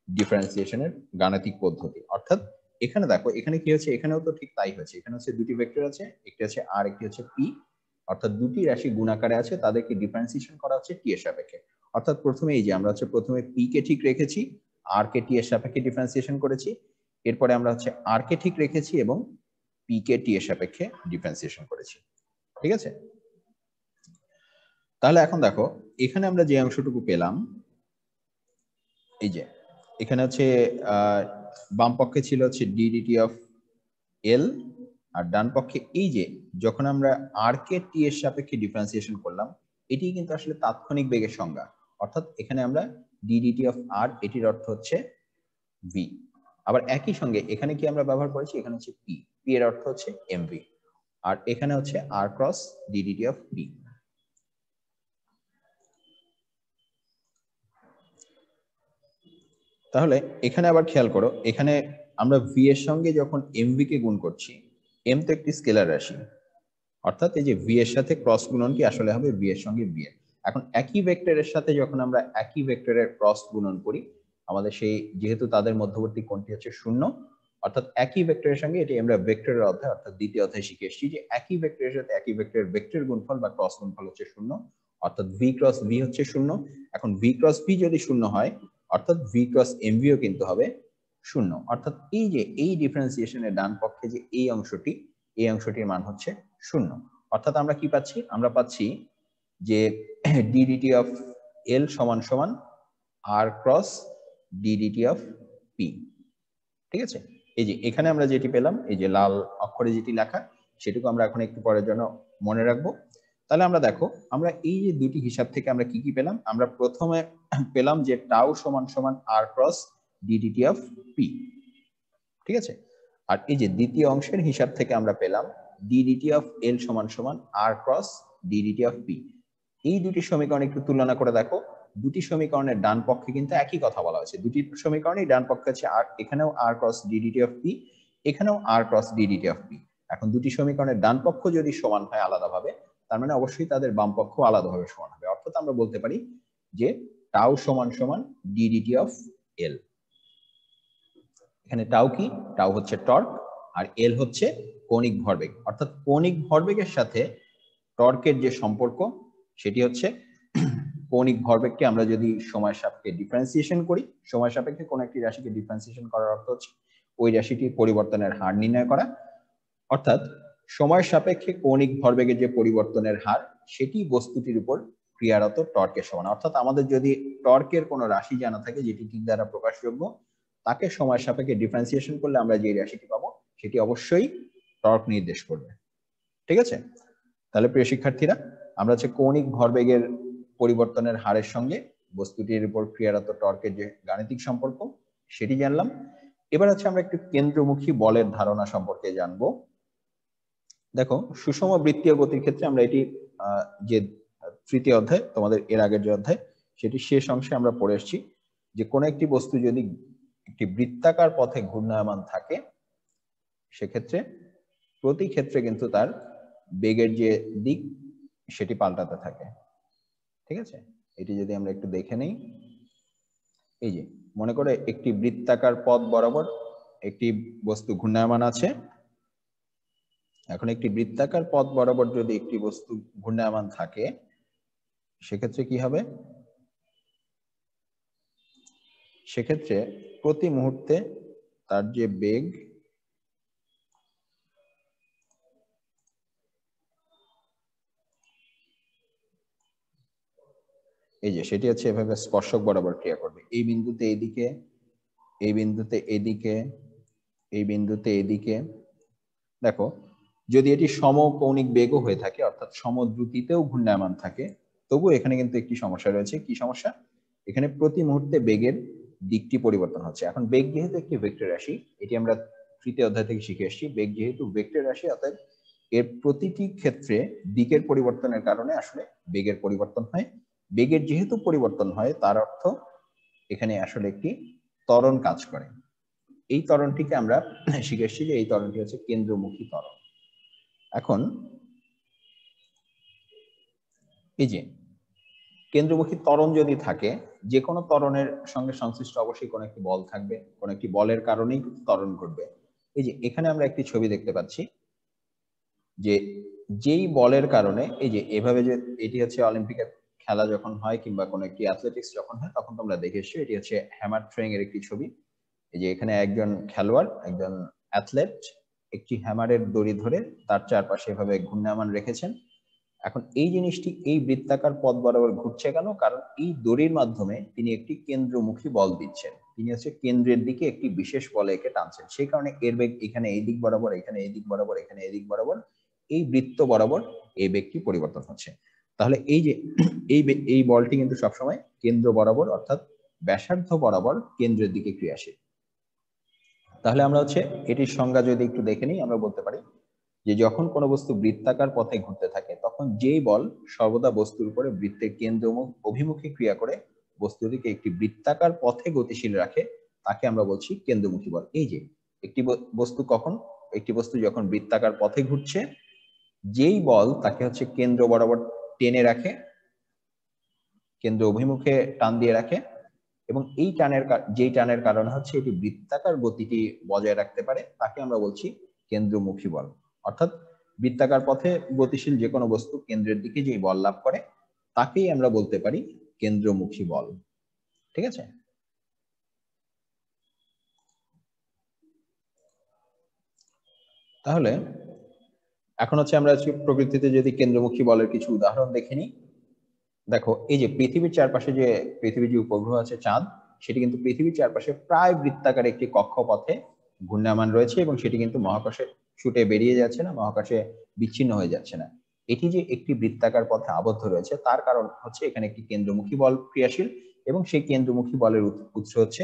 ডিফারেন্সিয়েশনের গাণিতিক পদ্ধতি। অর্থাৎ এখানে দেখো, এখানে কি হচ্ছে, এখানেও তো ঠিক তাই হচ্ছে, এখানে হচ্ছে দুটি ভেক্টর আছে, একটি আছে আর, একটি হচ্ছে পি, অর্থাৎ দুটি রাশি গুণ আকারে আছে, তাদেরকে ডিফারেন্সিয়েশন করা হচ্ছে টি এর সাপেক্ষে। অর্থাৎ প্রথমে এই যে আমরা হচ্ছে প্রথমে পি কে ঠিক রেখেছি, আর কে টি এর সাপেক্ষে ডিফারেন্সিয়েশন করেছি, এরপরে আমরা হচ্ছে আর কে ঠিক রেখেছি এবং পি কে টি এর সাপেক্ষে ডিফারেন্সিয়েশন করেছি। ঠিক আছে, তাহলে এখন দেখো এখানে আমরা যে অংশটুকু পেলাম, এই যে এখানে হচ্ছে বাম পক্ষে ছিল হচ্ছে ডিডিটি অফ এল, আর ডান পক্ষে এই যে যখন আমরা আর কে টি এর সাপেক্ষে ডিফারেন্সিয়েশন করলাম, এটি কিন্তু আসলে তাৎক্ষণিক বেগের সংজ্ঞা। অর্থাৎ এখানে আমরা ডিডিটি অফ আর, এটির অর্থ হচ্ছে ভি। আবার একই সঙ্গে এখানে কি আমরা ব্যবহার করেছি, এখানে হচ্ছে পি, পি এর অর্থ হচ্ছে এমভি, আর এখানে হচ্ছে আর ক্রস ডিডিটি অফ পি। তাহলে এখানে আবার খেয়াল করো, এখানে আমরা ভি এর সঙ্গে যখন এমভি কে গুণ করছি, এম তো একটি স্কেলার রাশি, অর্থাৎ এই যে ভি এর সাথে ক্রস গুণন কি আসলে হবে ভি এর সঙ্গে ভি এর। এখন একই ভেক্টরের সাথে যখন আমরা একই ভেক্টরের ক্রস গুণন করি, আমাদের সেই যেহেতু তাদের মধ্যবর্তী কোণটি হচ্ছে শূন্য, অর্থাৎ একই ভেক্টরের সঙ্গে, এটি আমরা ভেক্টরের অধ্যায় অর্থাৎ দ্বিতীয় অধ্যায় শিখে এসেছি যে একই ভেক্টরের সাথে একই ভেক্টরের ভেক্টর গুণফল বা ক্রস গুণফল হচ্ছে শূন্য, অর্থাৎ ভি ক্রস ভি হচ্ছে 0। এখন ভি ক্রস ভি যদি 0 হয় অর্থাৎ ভি ক্রস এমভিও কিন্তু হবে 0। অর্থাৎ এই যে এই ডিফারেন্সিয়েশনের ডান পক্ষে যে এই অংশটির মান হচ্ছে 0। অর্থাৎ আমরা কি পাচ্ছি? আমরা পাচ্ছি যে ডিডিটি অফ এল সমান সমান আর ক্রস ডিডিটি অফ পি। ঠিক আছে, এই যে এখানে আমরা যেটি পেলাম, এই যে লাল অক্ষরে যেটি লেখা, সেটুকু আমরা এখন একটু পরের জন্য মনে রাখবো। তাহলে আমরা দেখো, আমরা এই যে দুটি হিসাব থেকে আমরা কি কি পেলাম? আমরা প্রথমে পেলাম যে টাউ সমান সমান আর ক্রস ডিডিটি অফ পি। ঠিক আছে, আর এই যে দ্বিতীয় অংশের হিসাব থেকে আমরা পেলাম ডিডিটি অফ এল সমান সমান আর ক্রস ডিডিটি অফ পি। এই দুটি সমীকরণ একটু তুলনা করে দেখো, দুটি সমীকরণের ডান পক্ষে কিন্তু একই কথা বলা হয়েছে। দুটি সমীকরণের ডান পক্ষে আছে আর, এখানেও আর ক্রস ডিডিটি অফ পি, এখানেও আর ক্রস ডিডিটি অফ পি। এখন দুটি সমীকরণের ডান পক্ষ যদি সমান হয় আলাদাভাবে, তার মানে অবশ্যই তাদের বাম পক্ষ আলাদাভাবে সমান হবে। অর্থাৎ আমরা বলতে পারি যে টাউ সমান সমান ডিডিটি অফ এল। এখানে টাউ কি? টাউ হচ্ছে টর্ক, আর এল হচ্ছে কৌণিক ভরবেগ। অর্থাৎ কৌণিক ভরবেগের সাথে টর্কের যে সম্পর্ক সেটি হচ্ছে কৌণিক ভরবেগকে আমরা যদি সময় সাপেক্ষে ডিফারেন্সিয়েশন করি, সময় সাপেক্ষে কোনো একটি রাশিকে ডিফারেন্সিয়েশন করার অর্থ হচ্ছে ওই রাশিটির পরিবর্তনের হার নির্ণয় করা। অর্থাৎ সময় সাপেক্ষে কৌণিক ভরবেগের যে পরিবর্তনের হার, সেটি বস্তুটির উপর ক্রিয়ারত টর্কের সমান। অর্থাৎ আমাদের যদি টর্কের কোনো রাশি জানা থাকে যেটি টি দ্বারা প্রকাশযোগ্য, তাকে সময় সাপেক্ষে ডিফারেন্সিয়েশন করলে আমরা যে রাশিটি পাবো সেটি অবশ্যই টর্ক নির্দেশ করবে। ঠিক আছে, তাহলে প্রিয় শিক্ষার্থীরা, আমরা হচ্ছে কৌণিক ভরবেগের পরিবর্তনের হারের সঙ্গে বস্তুটির উপর ক্রিয়ারত টর্কের যে গাণিতিক সম্পর্ক সেটি জানলাম। এবার হচ্ছে আমরা একটু কেন্দ্রমুখী বলের ধারণা সম্পর্কে জানবো। দেখো, সুষম বৃত্তীয় গতির ক্ষেত্রে আমরা এটি যে তৃতীয় অধ্যায়, তোমাদের এর আগের যে অধ্যায়, সেটি শেষ অংশে আমরা পড়ে এসেছি যে কোন একটি বস্তু যদি একটি বৃত্তাকার পথে ঘূর্ণায়মান থাকে, সেক্ষেত্রে প্রতি ক্ষেত্রে কিন্তু তার বেগের যে দিক সেটি পাল্টাতে থাকে। ঠিক আছে, এটি যদি আমরা একটু দেখে নেই, এই যে মনে করে একটি বৃত্তাকার পথ বরাবর একটি বস্তু ঘূর্ণায়মান আছে। এখন একটি বৃত্তাকার পথ বরাবর যদি একটি বস্তু ঘূর্ণায়মান থাকে, সেক্ষেত্রে কি হবে? সেক্ষেত্রে প্রতি মুহূর্তে তার যে বেগ, এই যে সেটি হচ্ছে এভাবে স্পর্শক বরাবর ক্রিয়া করবে। এই বিন্দুতে এইদিকে, এই বিন্দুতে এদিকে, এই বিন্দুতে এদিকে। দেখো, যদি এটি সমকৌণিক বেগও হয়ে থাকে, অর্থাৎ সমদ্রুতিতেও ঘূর্ণায়মান থাকে, তবু এখানে কিন্তু একটি সমস্যা রয়েছে। কি সমস্যা? এখানে প্রতি মুহূর্তে বেগের দিকটি পরিবর্তন হচ্ছে। এখন বেগ যেহেতু একটি ভেক্টর রাশি, এটি আমরা তৃতীয় অধ্যায় থেকে শিখে এসেছি, বেগ যেহেতু ভেক্টর রাশি, অর্থাৎ এর প্রতিটি ক্ষেত্রে দিকের পরিবর্তনের কারণে আসলে বেগের পরিবর্তন হয়। বেগের যেহেতু পরিবর্তন হয়, তার অর্থ এখানে আসলে একটি ত্বরণ কাজ করে। এই ত্বরণটিকে আমরা শিখে এসেছি যে এই ত্বরণটি হচ্ছে কেন্দ্রমুখী ত্বরণ। এখন এই যে কেন্দ্রমুখী ত্বরণ যদি থাকে, যে কোনো ত্বরণের সঙ্গে সংশ্লিষ্ট অবশ্যই কোনো একটি বল থাকবে, কোনো একটি বলের কারণেই ত্বরণ ঘটবে। এই যে এখানে আমরা একটি ছবি দেখতে পাচ্ছি যে যেই বলের কারণে, এই যে এভাবে যে এটি হচ্ছে অলিম্পিকের খেলা যখন হয় কিংবা কোনো একটি অ্যাথলেটিক্স যখন হয়, তখন তোমরা দেখে এসছো, এটি হচ্ছে হ্যামার থ্রোয়িং এর একটি ছবি। এই যে এখানে একজন খেলোয়াড়, একজন অ্যাথলেট একটি হ্যামারের দড়ি ধরে তার চারপাশে এভাবে ঘূর্ণায়মান রেখেছেন। এখন এই জিনিসটি এই বৃত্তাকার পথ বরাবর ঘুরছে কেন? কারণ এই দড়ির মাধ্যমে তিনি একটি কেন্দ্রমুখী বল দিচ্ছেন। তিনি হচ্ছে কেন্দ্রের দিকে একটি বিশেষ বলে একে টানছেন। সেই কারণে এর বেগ এখানে এই দিক বরাবর, এখানে এই দিক বরাবর, এখানে এই দিক বরাবর, এই বৃত্ত বরাবর এই বেগটি পরিবর্তন হচ্ছে। তাহলে এই যে এই বলটি কিন্তু সবসময় কেন্দ্র বরাবর, অর্থাৎ ব্যাসার্ধ বরাবর কেন্দ্রের দিকে ক্রিয়াশীল। তাহলে আমরা হচ্ছে এটির সংজ্ঞা যদি একটু দেখে নিই, আমরা বলতে পারি যে যখন কোনো বস্তু বৃত্তাকার পথে ঘুরতে থাকে, তখন যেই বল সর্বদা বস্তুর উপরে বৃত্তের কেন্দ্র অভিমুখী ক্রিয়া করে বস্তুটিকে একটি বৃত্তাকার পথে গতিশীল রাখে, তাকে আমরা বলছি কেন্দ্রমুখী বল। এই যে একটি বস্তু যখন বৃত্তাকার পথে ঘুরছে, যেই বল তাকে হচ্ছে কেন্দ্র বরাবর টেনে রাখে, কেন্দ্র অভিমুখে টান দিয়ে রাখে, এবং এই যেই টানের কারণে হচ্ছে এটি বৃত্তাকার গতিটি বজায় রাখতে পারে, তাকে আমরা বলছি কেন্দ্রমুখী বল। অর্থাৎ বৃত্তাকার পথে গতিশীল যে কোনো বস্তু কেন্দ্রের দিকে যেই বল লাভ করে, তাকেই আমরা বলতে পারি কেন্দ্রমুখী বল। ঠিক আছে? তাহলে এখন হচ্ছে আমরা প্রকৃতিতে যদি কেন্দ্রমুখী বলের কিছু উদাহরণ দেখে নিই। দেখো, এই যে পৃথিবীর চারপাশে যে পৃথিবীর যে উপগ্রহ আছে চাঁদ, সেটি কিন্তু পৃথিবীর চারপাশে প্রায় বৃত্তাকার একটি কক্ষপথে ঘূর্ণায়মান রয়েছে এবং সেটি কিন্তু মহাকাশে ছুটে বেরিয়ে যাচ্ছে না, মহাকাশে বিচ্ছিন্ন হয়ে যাচ্ছে না। এটি যে একটি বৃত্তাকার পথে আবদ্ধ রয়েছে তার কারণ হচ্ছে এখানে একটি কেন্দ্রমুখী বল ক্রিয়াশীল এবং সেই কেন্দ্রমুখী বলের উৎস হচ্ছে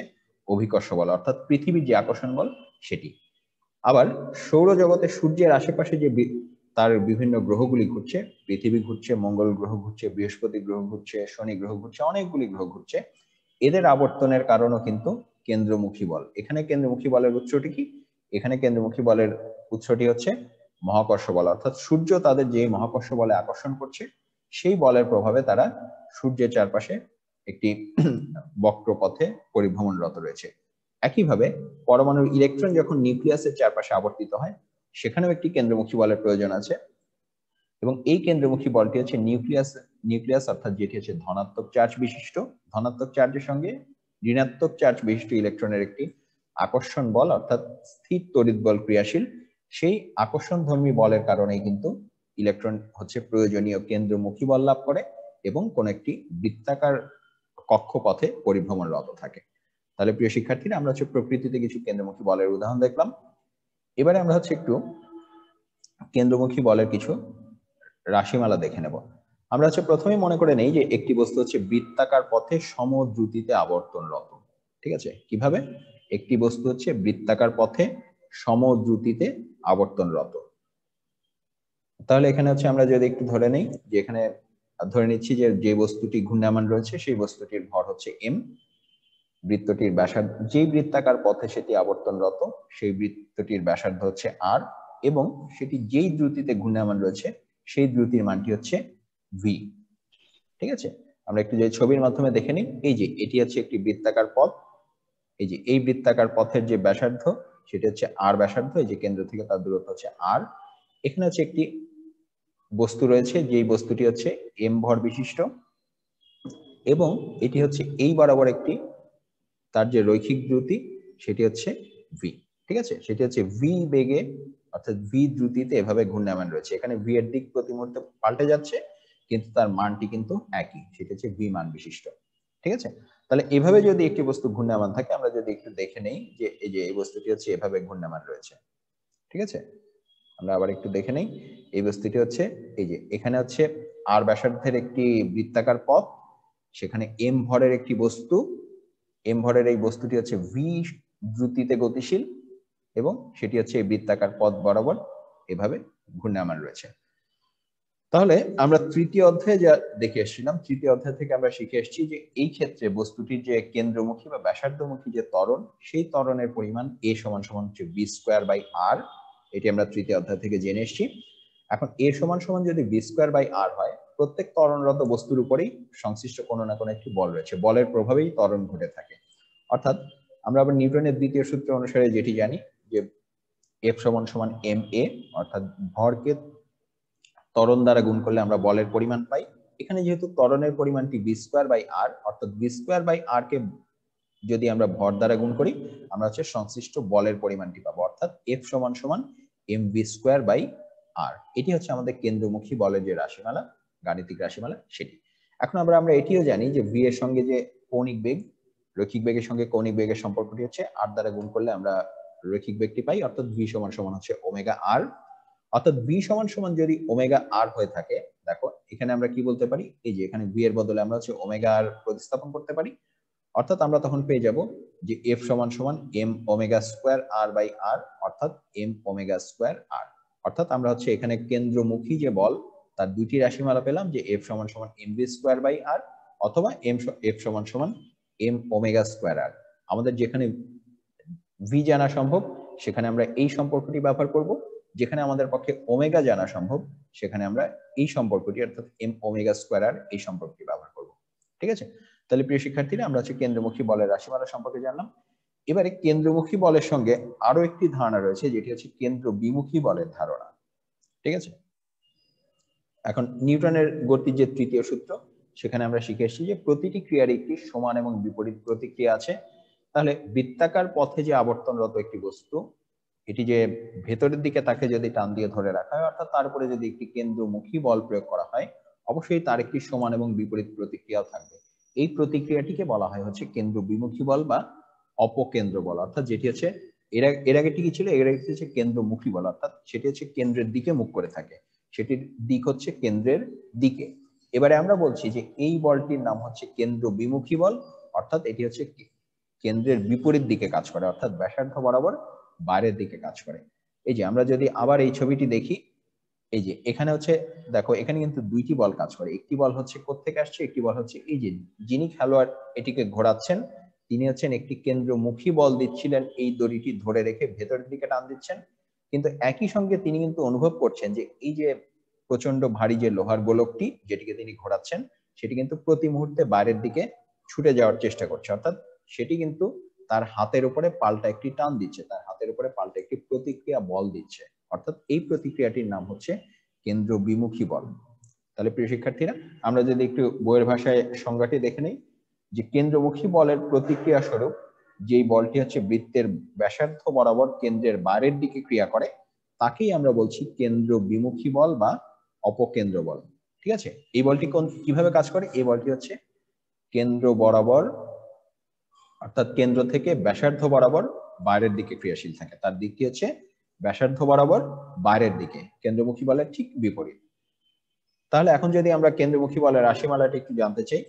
অভিকর্ষ বল, অর্থাৎ পৃথিবীর যে আকর্ষণ বল সেটি। আবার সৌরজগতে সূর্যের আশেপাশে যে তার বিভিন্ন গ্রহগুলি ঘুরছে, পৃথিবী ঘুরছে, মঙ্গল গ্রহ ঘুরছে, বৃহস্পতি গ্রহ ঘুরছে, শনি গ্রহ ঘুরছে, অনেকগুলি গ্রহ ঘুরছে, এদের আবর্তনের কারণও কিন্তু কেন্দ্রমুখী বল। এখানে কেন্দ্রমুখী বলের উৎসটি কি? এখানে কেন্দ্রমুখী বলের উৎসটি হচ্ছে মহাকর্ষ বল, অর্থাৎ সূর্য তাদের যে মহাকর্ষ বলে আকর্ষণ করছে সেই বলের প্রভাবে তারা সূর্যের চারপাশে একটি বক্র পথে পরিভ্রমণরত রয়েছে। একইভাবে পরমাণুর ইলেকট্রন যখন নিউক্লিয়াসের চারপাশে আবর্তিত হয় সেখানেও একটি কেন্দ্রমুখী বলের প্রয়োজন আছে এবং এই কেন্দ্রমুখী বলটি হচ্ছে নিউক্লিয়াস অর্থাৎ যেটি হচ্ছে ধনাত্মক চার্জ বিশিষ্ট, ধনাত্মক চার্জের সঙ্গে ঋণাত্মক চার্জ বিশিষ্ট ইলেকট্রনের একটি আকর্ষণ বল অর্থাৎ স্থির তড়িৎ বল ক্রিয়াশীল। সেই আকর্ষণধর্মী বলের কারণেই কিন্তু ইলেকট্রন হচ্ছে প্রয়োজনীয় কেন্দ্রমুখী বল লাভ করে এবং কোন একটি বৃত্তাকার কক্ষপথে পরিভ্রমণরত থাকে। তাহলে প্রিয় শিক্ষার্থীরা, আমরা হচ্ছে প্রকৃতিতে কিছু কেন্দ্রমুখী বলের উদাহরণ দেখলাম। এবারে আমরা হচ্ছে একটু কেন্দ্রমুখী বলের কিছু রাশিমালা দেখে নেব। আমরা হচ্ছে প্রথমেই মনে করে নেই যে একটি বস্তু হচ্ছে বৃত্তাকার পথে সমদ্রুতিতে আবর্তনরত। ঠিক আছে? কিভাবে? একটি বস্তু হচ্ছে বৃত্তাকার পথে সমদ্রুতিতে আবর্তনরত। তাহলে এখানে হচ্ছে আমরা যদি একটু ধরে নেই যে এখানে ধরে নিচ্ছি যে বস্তুটি ঘূর্ণায়মান রয়েছে সেই বস্তুটির ভর হচ্ছে m, বৃত্তটির ব্যাসার্ধ, যেই বৃত্তাকার পথে সেটি আবর্তনরত সেই বৃত্তটির ব্যাসার্ধ হচ্ছে r এবং সেটি যেই দ্রুতিতে ঘূর্ণায়মান রয়েছে সেই দ্রুতির মানটি হচ্ছে v। ঠিক আছে? আমরা একটু যে ছবির মাধ্যমে দেখে নিই, এই যে এটি হচ্ছে একটি বৃত্তাকার পথ, এই যে এই বৃত্তাকার পথের যে ব্যাসার্ধ সেটি হচ্ছে r ব্যাসার্ধ, এই যে কেন্দ্র থেকে তার দূরত্ব হচ্ছে r। এখানে হচ্ছে একটি বস্তু রয়েছে যেই বস্তুটি হচ্ছে m ভর বিশিষ্ট এবং এটি হচ্ছে এই বরাবর একটি তার যে রৈখিক দ্রুতি সেটি হচ্ছে v। ঠিক আছে? সেটি হচ্ছে v বেগে অর্থাৎ v দ্রুতিতে এভাবে ঘূর্ণায়মান রয়েছে। এখানে v এর দিক প্রতি মুহূর্তে পাল্টে যাচ্ছে কিন্তু তার মানটি কিন্তু একই, সেটা হচ্ছে v মান বিশিষ্ট। ঠিক আছে? তাহলে এভাবে যদি একটি বস্তু ঘূর্ণায়মান থাকে, আমরা যদি একটু দেখে নেই যে এই বস্তুটি হচ্ছে এভাবে ঘূর্ণায়মান রয়েছে। ঠিক আছে? আমরা আবার একটু দেখে নেই, এই বস্তুটি হচ্ছে এই যে এখানে হচ্ছে r ব্যাসার্ধের একটি বৃত্তাকার পথ, সেখানে m ভরের একটি বস্তু, m ভরের এই বস্তুটি হচ্ছে v দ্রুতিতে গতিশীল এবং সেটি হচ্ছে এই বৃত্তাকার পথ বরাবর এভাবে ঘূর্ণায়মান রয়েছে। তাহলে আমরা তৃতীয় অধ্যায়ে যা দেখে এসেছিলাম, তৃতীয় অধ্যায় থেকে আমরা শিখে এসেছি যে এই ক্ষেত্রে বস্তুটির যে কেন্দ্রমুখী বা ব্যাসার্ধমুখী যে ত্বরণ, সেই ত্বরণের পরিমাণ a সমান সমান হচ্ছে v²/r। এটি আমরা তৃতীয় অধ্যায় থেকে জেনে এসেছি। এখন a সমান সমান যদি v²/r হয়, প্রত্যেক ত্বরণরত বস্তুর উপরেই সংশ্লিষ্ট কোনো না কোনো একটি বল রয়েছে, বলের প্রভাবেই ত্বরণ ঘটে থাকে। অর্থাৎ আমরা আবার নিউটনের দ্বিতীয় সূত্র অনুসারে যেটি জানি যে F সমান সমান ma, অর্থাৎ ভরকে ত্বরণ দ্বারা গুণ করলে আমরা বলের পরিমাণ পাই। এখানে যেহেতু ত্বরণের পরিমাণটি v²/r, অর্থাৎ v²/r কে যদি আমরা ভর দ্বারা গুণ করি আমরা হচ্ছে সংশ্লিষ্ট বলের পরিমাণটি পাবো, অর্থাৎ F সমান সমান mv²/r। এটি হচ্ছে আমাদের কেন্দ্রমুখী বলের যে রাশিমালা, গাণিতিক রাশিমালা সেটি। এখন আমরা এটিও জানি যে v এর সঙ্গে যে কৌণিক বেগ, রৈখিক বেগের সঙ্গে কৌণিক বেগের সম্পর্কটি হচ্ছে r দ্বারা গুণ করলে আমরা রৈখিক বেগটি পাই, অর্থাৎ v সমান সমান হচ্ছে ওমেগা r। অর্থাৎ v সমান সমান যদি ওমেগা r হয়ে থাকে, দেখো এখানে আমরা কি বলতে পারি, এই যে এখানে v এর বদলে আমরা হচ্ছে ওমেগা r প্রতিস্থাপন করতে পারি, অর্থাৎ আমরা তখন পেয়ে যাব যে F সমান সমান m ওমেগা স্কয়ার r/r, অর্থাৎ m ওমেগা স্কয়ার r। অর্থাৎ আমরা হচ্ছে এখানে কেন্দ্রমুখী যে বল তার দুইটি রাশিমালা পেলাম, যে F সমান সমান mv²/r অথবা F সমান সমান m ওমেগা স্কয়ার r। আমাদের যেখানে v জানা সম্ভব সেখানে আমরা এই সম্পর্কটি ব্যবহার করব, যেখানে আমাদের পক্ষে ওমেগা জানা সম্ভব সেখানে আমরা এই সম্পর্কটি অর্থাৎ m ওমেগা স্কয়ার r এই সম্পর্কটি ব্যবহার করব। ঠিক আছে? তাহলে প্রিয় শিক্ষার্থীরা, আমরা হচ্ছে কেন্দ্রমুখী বলের রাশিমালা সম্পর্কে জানলাম। এবারে কেন্দ্রমুখী বলের সঙ্গে আরো একটি ধারণা রয়েছে যেটি হচ্ছে কেন্দ্র বিমুখী বলের ধারণা। ঠিক আছে? এখন নিউটনের গতির যে তৃতীয় সূত্র সেখানে আমরা শিখে এসেছি যে প্রতিটি ক্রিয়ার একটি সমান এবং বিপরীত প্রতিক্রিয়া আছে। তাহলে বৃত্তাকার পথে যে আবর্তনরত একটি বস্তু, এটি যে ভেতরের দিকে তাকে যদি টান দিয়ে ধরে রাখা হয়, অর্থাৎ তার উপরে যদি একটি কেন্দ্রমুখী বল প্রয়োগ করা হয়, অবশ্যই তার একটি সমান এবং বিপরীত প্রতিক্রিয়াও থাকবে। এই প্রতিক্রিয়াটিকে বলা হয় হচ্ছে কেন্দ্র বিমুখী বল বা অপকেন্দ্র বল। অর্থাৎ যেটি হচ্ছে এর আগে কি ছিল, এর আগে হচ্ছে কেন্দ্রমুখী বল, অর্থাৎ সেটি হচ্ছে কেন্দ্রের দিকে মুখ করে থাকে, সেটির দিক হচ্ছে কেন্দ্রের দিকে। এবারে আমরা বলছি যে এই বলটির নাম হচ্ছে কেন্দ্র বিমুখী বল, অর্থাৎ এটি হচ্ছে কেন্দ্রের বিপরীত দিকে কাজ করে, অর্থাৎ ব্যাসার্ধ বরাবর বাইরের দিকে কাজ করে। এই যে আমরা যদি আবার এই ছবিটি দেখি, এই যে এখানে হচ্ছে দেখো, এখানে কিন্তু দুইটি বল কাজ করে। একটি বল হচ্ছে কোত্থেকে আসছে, একটি বল হচ্ছে এই যে যিনি খেলোয়াড় এটিকে ঘোরাচ্ছেন তিনি হচ্ছেন একটি কেন্দ্রমুখী বল দিচ্ছিলেন, এই দড়িটি ধরে রেখে ভেতরের দিকে টান দিচ্ছেন। কিন্তু একই সঙ্গে তিনি কিন্তু অনুভব করছেন যে এই যে প্রচন্ড ভারী যে লোহার গোলকটি যেটিকে তিনি ঘোরাচ্ছেন, সেটি কিন্তু প্রতি মুহূর্তে বাইরের দিকে ছুটে যাওয়ার চেষ্টা করছে, অর্থাৎ সেটি কিন্তু তার হাতের উপরে পাল্টা একটি টান দিচ্ছে, তার হাতের উপরে পাল্টা একটি প্রতিক্রিয়া বল দিচ্ছে, অর্থাৎ এই প্রতিক্রিয়াটির নাম হচ্ছে কেন্দ্র বিমুখী বল। তাহলে প্রিয় শিক্ষার্থীরা, আমরা যদি একটু বইয়ের ভাষায় সংজ্ঞাটি দেখে নেই, যে কেন্দ্রমুখী বলের প্রতিক্রিয়া স্বরূপ যেই বলটি হচ্ছে বৃত্তের ব্যাসার্ধ বরাবর কেন্দ্রের বাইরের দিকে ক্রিয়া করে, তাকেই আমরা বলছি কেন্দ্র বিমুখী বল বা অপকেন্দ্র বল। ঠিক আছে, এই বলটি কিভাবে কাজ করে? এই বলটি হচ্ছে কেন্দ্র বরাবর, অর্থাৎ কেন্দ্র থেকে ব্যাসার্ধ বরাবর বাইরের দিকে ক্রিয়াশীল থাকে, তার দিকটি হচ্ছে ব্যাসার্ধ বরাবর বাইরের দিকে, কেন্দ্রমুখী বলের ঠিক বিপরীত। তাহলে এখন যদি আমরা কেন্দ্রমুখী বলের রাশিমালাটি একটু জানতে চাই,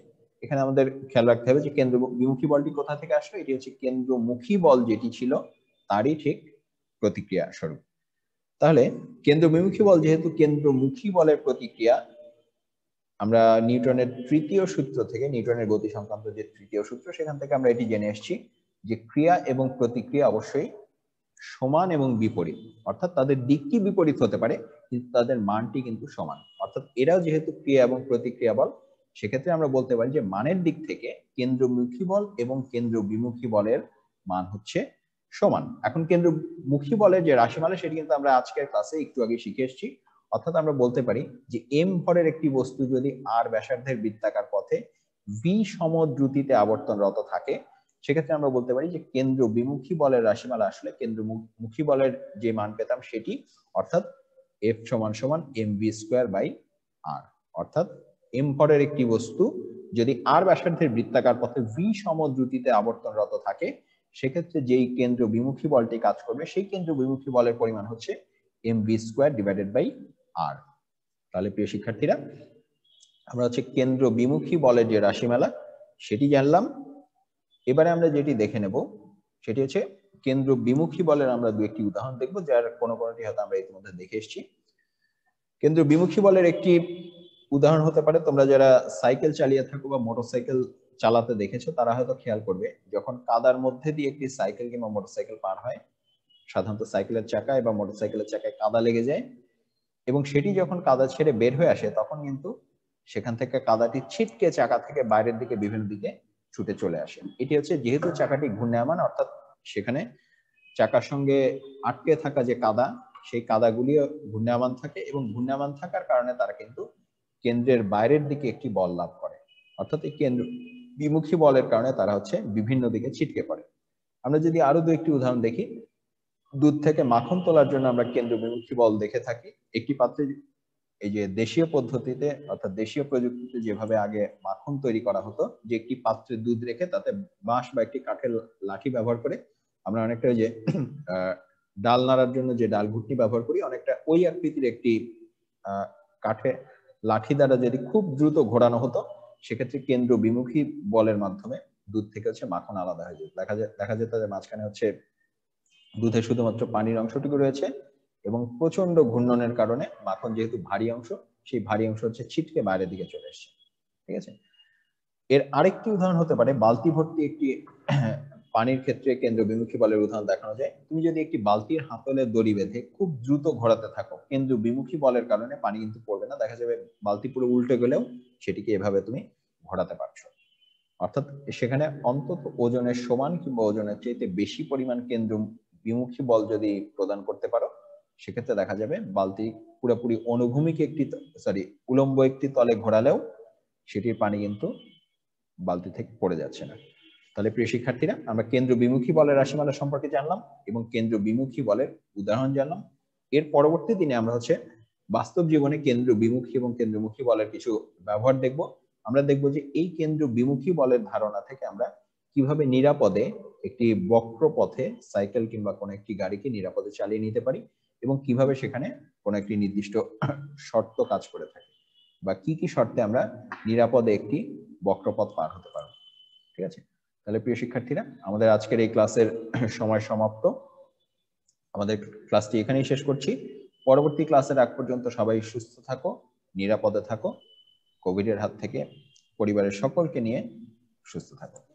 এখানে আমাদের খেয়াল রাখতে হবে যে কেন্দ্র বিমুখী বলটি কোথা থেকে আসলো। এটি হচ্ছে কেন্দ্রমুখী বল যেটি ছিল তারই ঠিক প্রতিক্রিয়া স্বরূপ। তাহলে কেন্দ্র বিমুখী বল যেহেতু কেন্দ্রমুখী বলের প্রতিক্রিয়া, আমরা নিউটনের তৃতীয় সূত্র থেকে, নিউটনের গতি সংক্রান্ত যে তৃতীয় সূত্র, সেখান থেকে আমরা এটি জেনে এসেছি যে ক্রিয়া এবং প্রতিক্রিয়া অবশ্যই সমান এবং বিপরীত, অর্থাৎ তাদের দিকটি বিপরীত হতে পারে কিন্তু তাদের মানটি কিন্তু সমান। অর্থাৎ এরাও যেহেতু ক্রিয়া এবং প্রতিক্রিয়া বল, সেক্ষেত্রে আমরা বলতে পারি যে মানের দিক থেকে কেন্দ্রমুখী বল এবং কেন্দ্র বিমুখী বলের মান হচ্ছে সমান। এখন কেন্দ্রমুখী বলের যে রাশিমালা, সেটি কিন্তু আমরা আজকের ক্লাসে একটু আগে শিখে এসেছি। অর্থাৎ আমরা বলতে পারি যে এম ভরের একটি বস্তু যদি আর ব্যাসার্ধের বৃত্তাকার পথে ভি সম দ্রুতিতে আবর্তনরত থাকে, সেক্ষেত্রে আমরা বলতে পারি যে কেন্দ্র বিমুখী বলের রাশিমালা আসলে কেন্দ্রমুখী বলের যে মান পেতাম সেটি, অর্থাৎ এফ সমান সমান এম ভি স্কোয়ার বাই আর। অর্থাৎ এম ভরের একটি বস্তু যদি আর ব্যাসার্ধের বৃত্তাকার পথে ভি সম দ্রুতিতে আবর্তনরত থাকে, সেক্ষেত্রে যেই কেন্দ্র বিমুখী বলটি কাজ করবে সেই কেন্দ্র বিমুখী বলের পরিমাণ হচ্ছে m v square divided by r. তাহলে প্রিয় শিক্ষার্থীরা, আমরা হচ্ছে কেন্দ্র বিমুখী বলের যে রাশিমালা সেটি জানলাম। এবারে আমরা যেটি দেখে নেব সেটি হচ্ছে কেন্দ্র বিমুখী বলের আমরা দু একটি উদাহরণ দেখব, যার কোনোটি হয়তো আমরা ইতিমধ্যে দেখে এসেছি। কেন্দ্র বিমুখী বলের একটি উদাহরণ হতে পারে, তোমরা যারা সাইকেল চালিয়ে থাকো বা মোটরসাইকেল চালাতে দেখেছো তারা হয়তো খেয়াল করবে, যখন কাদার মধ্যে দিয়ে একটি সাইকেল কিংবা মোটরসাইকেল পার হয়, সাধারণত সাইকেলের চাকায় বা মোটরসাইকেলের চাকায় কাদা লেগে যায় এবং সেটি যখন কাদা ছেড়ে বের হয়ে আসে, তখন কিন্তু সেখান থেকে কাদাটি ছিটকে চাকা থেকে বাইরের দিকে বিভিন্ন দিকে ছুটে চলে আসে। এটি হচ্ছে যেহেতু চাকাটি ঘূর্ণায়মান, অর্থাৎ সেখানে চাকার সঙ্গে আটকে থাকা যে কাদা, সেই কাদাগুলিও ঘূর্ণায়মান থাকে এবং ঘূর্ণায়মান থাকার কারণে তারা কিন্তু কেন্দ্রের বাইরের দিকে একটি বল লাভ করে, অর্থাৎ এই কেন্দ্র বিমুখী বলের কারণে তারা হচ্ছে বিভিন্ন দিকে ছিটকে পড়ে। আমরা যদি আরো দু একটি উদাহরণ দেখি, দুধ থেকে মাখন তোলার জন্য আমরা কেন্দ্র বিমুখী বল দেখে থাকি। একটি পাত্রে, এই যে দেশীয় পদ্ধতিতে অর্থাৎ দেশীয় প্রযুক্তিতে যেভাবে আগে মাখন তৈরি করা হতো, যে একটি পাত্রে দুধ রেখে তাতে বাঁশ বা একটি কাঠের লাঠি ব্যবহার করে আমরা অনেকটা যে ডাল নাড়ার জন্য যে ডাল ঘুটনি ব্যবহার করি, অনেকটা ওই আকৃতির একটি কাঠে লাঠি দ্বারা যদি খুব দ্রুত ঘোরানো হতো, সেক্ষেত্রে কেন্দ্র বিমুখী বলের মাধ্যমে দুধ থেকে হচ্ছে মাখন আলাদা হয়ে যেত। দেখা যেত যে মাঝখানে হচ্ছে দুধে শুধুমাত্র পানির অংশটুকু রয়েছে এবং প্রচন্ড ঘূর্ণনের কারণে মাখন যেহেতু ভারী অংশ, সেই ভারী অংশ হচ্ছে ছিটকে বাইরের দিকে চলে এসছে। ঠিক আছে, এর আরেকটি উদাহরণ হতে পারে বালতি ভর্তি একটি পানির ক্ষেত্রে কেন্দ্র বিমুখী বলের উদাহরণ দেখানো যায়। তুমি যদি একটি বালতির হাতলে দড়ি বেঁধে খুব দ্রুত ঘোরাতে থাকো, কেন্দ্র বিমুখী বলের কারণে পানি কিন্তু পড়বে না, দেখা যাবে বালতি পুরো উল্টে গেলেও সেটিকে এভাবে তুমি ঘোরাতে পারছো। অর্থাৎ সেখানে অন্তত ওজনের সমান কিংবা ওজনের চাইতে বেশি পরিমাণ কেন্দ্র বিমুখী বল যদি প্রদান করতে পারো, সেক্ষেত্রে দেখা যাবে বালতি পুরোপুরি অনুভূমিক একটি উলম্ব একটি তলে ঘোরালেও সেটির পানি কিন্তু বালতি থেকে পড়ে যাচ্ছে না। তাহলে প্রিয় শিক্ষার্থীরা, আমরা কেন্দ্র বিমুখী বলের রাশিমালা সম্পর্কে জানলাম এবং কেন্দ্র বিমুখী বলের উদাহরণ জানলাম। এর পরবর্তী দিনে আমরা বাস্তব জীবনে কেন্দ্র বিমুখী এবং কেন্দ্রমুখী বলের কিছু ব্যবহার দেখব। আমরা দেখব যে এই কেন্দ্র বিমুখী বলের ধারণা থেকে আমরা কিভাবে নিরাপদে একটি বক্র পথে সাইকেল কিংবা কোনো একটি গাড়িকে নিরাপদে চালিয়ে নিতে পারি এবং কিভাবে সেখানে কোনো একটি নির্দিষ্ট শর্ত কাজ করে থাকে বা কি কি শর্তে আমরা নিরাপদে একটি বক্রপথ পার হতে পারবো। ঠিক আছে, তাহলে প্রিয় শিক্ষার্থীরা, আমাদের আজকের এই ক্লাসের সময় সমাপ্ত। আমাদের ক্লাসটি এখানেই শেষ করছি। পরবর্তী ক্লাসের আগ পর্যন্ত সবাই সুস্থ থাকো, নিরাপদে থাকো, কোভিডের হাত থেকে পরিবারের সকলকে নিয়ে সুস্থ থাকো।